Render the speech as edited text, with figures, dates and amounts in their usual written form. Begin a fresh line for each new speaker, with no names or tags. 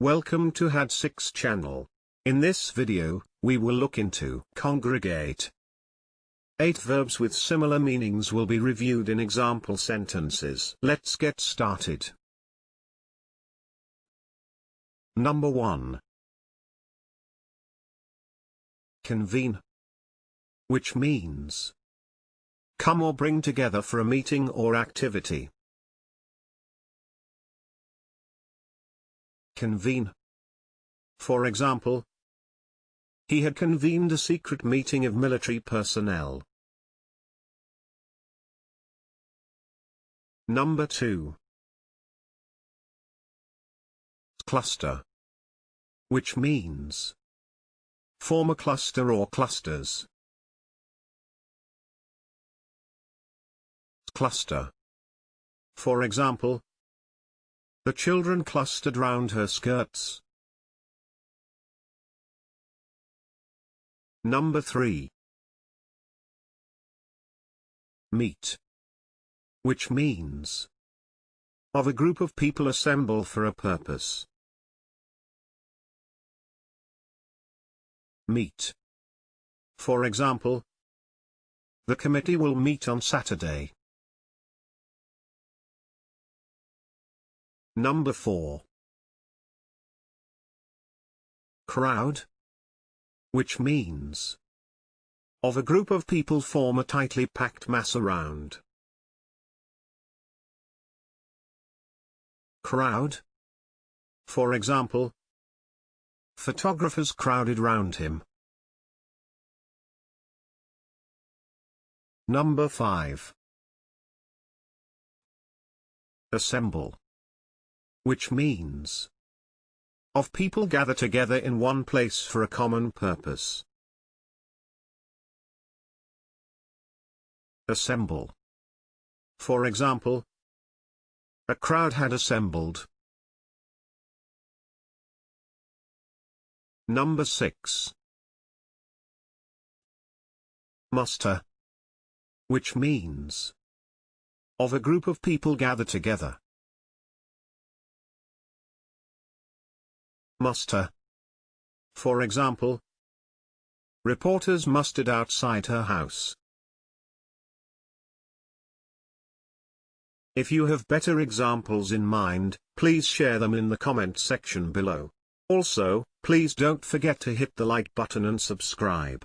Welcome to Had6 channel. In this video, we will look into congregate. 8 verbs with similar meanings will be reviewed in example sentences. Let's get started. Number 1. Convene, which means come or bring together for a meeting or activity. Convene. For example, he had convened a secret meeting of military personnel. Number 2. Cluster, which means form a cluster or clusters. Cluster. For example, the children clustered round her skirts. Number 3. Meet, which means of a group of people assemble for a purpose. Meet. For example, the committee will meet on Saturday. Number 4. Crowd, which means of a group of people form a tightly packed mass around. Crowd. For example, photographers crowded round him. Number 5. Assemble, which means of people gather together in one place for a common purpose. Assemble. For example, a crowd had assembled. Number 6. Muster, which means of a group of people gather together. Muster. For example, reporters mustered outside her house. If you have better examples in mind, please share them in the comment section below. Also, please don't forget to hit the like button and subscribe.